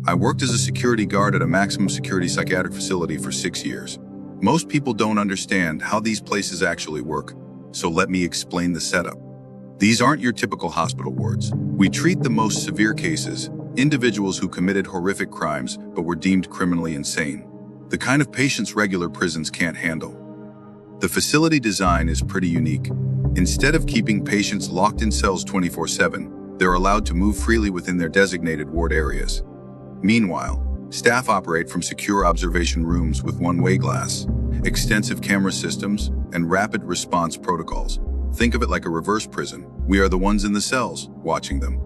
I worked as a security guard at a maximum security psychiatric facility for 6 years. Most people don't understand how these places actually work, so let me explain the setup. These aren't your typical hospital wards. We treat the most severe cases, individuals who committed horrific crimes but were deemed criminally insane, the kind of patients regular prisons can't handle. The facility design is pretty unique. Instead of keeping patients locked in cells 24/7, they're allowed to move freely within their designated ward areas. Meanwhile, staff operate from secure observation rooms with one-way glass, extensive camera systems, and rapid response protocols. Think of it like a reverse prison. We are the ones in the cells, watching them.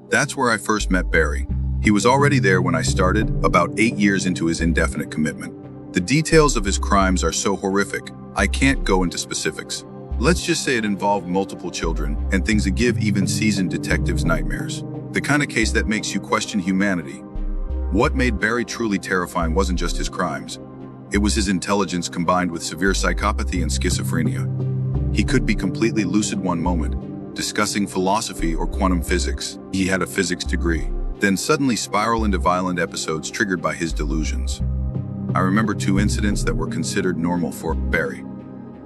That's where I first met Barry. He was already there when I started, about 8 years into his indefinite commitment. The details of his crimes are so horrific, I can't go into specifics. Let's just say it involved multiple children and things that give even seasoned detectives nightmares. The kind of case that makes you question humanity. What made Barry truly terrifying wasn't just his crimes. It was his intelligence combined with severe psychopathy and schizophrenia. He could be completely lucid one moment, discussing philosophy or quantum physics. He had a physics degree, then suddenly spiral into violent episodes triggered by his delusions. I remember 2 incidents that were considered normal for Barry.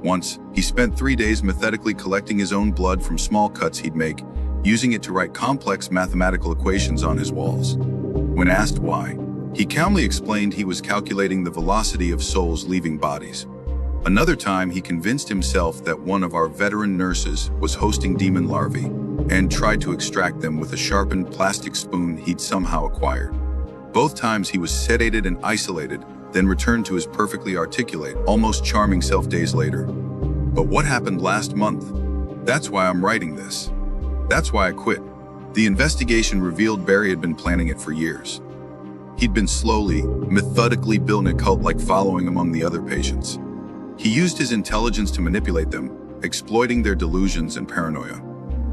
Once, he spent 3 days methodically collecting his own blood from small cuts he'd make, using it to write complex mathematical equations on his walls. When asked why, he calmly explained he was calculating the velocity of souls leaving bodies. Another time, he convinced himself that one of our veteran nurses was hosting demon larvae and tried to extract them with a sharpened plastic spoon he'd somehow acquired. Both times he was sedated and isolated, then returned to his perfectly articulate, almost charming self days later. But what happened last month? That's why I'm writing this. That's why I quit. The investigation revealed Barry had been planning it for years. He'd been slowly, methodically building a cult-like following among the other patients. He used his intelligence to manipulate them, exploiting their delusions and paranoia.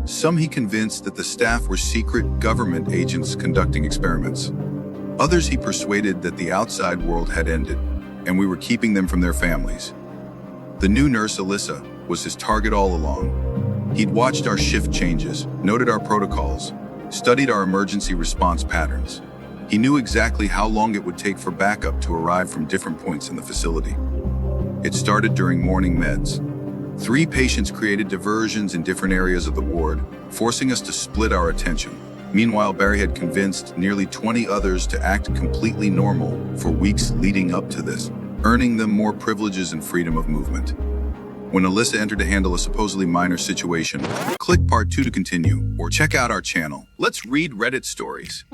Some he convinced that the staff were secret government agents conducting experiments. Others he persuaded that the outside world had ended, and we were keeping them from their families. The new nurse, Alyssa, was his target all along. He'd watched our shift changes, noted our protocols, studied our emergency response patterns. He knew exactly how long it would take for backup to arrive from different points in the facility. It started during morning meds. 3 patients created diversions in different areas of the ward, forcing us to split our attention. Meanwhile, Barry had convinced nearly 20 others to act completely normal for weeks leading up to this, earning them more privileges and freedom of movement. When Alyssa entered to handle a supposedly minor situation, click part 2 to continue, or check out our channel. Let's read Reddit stories.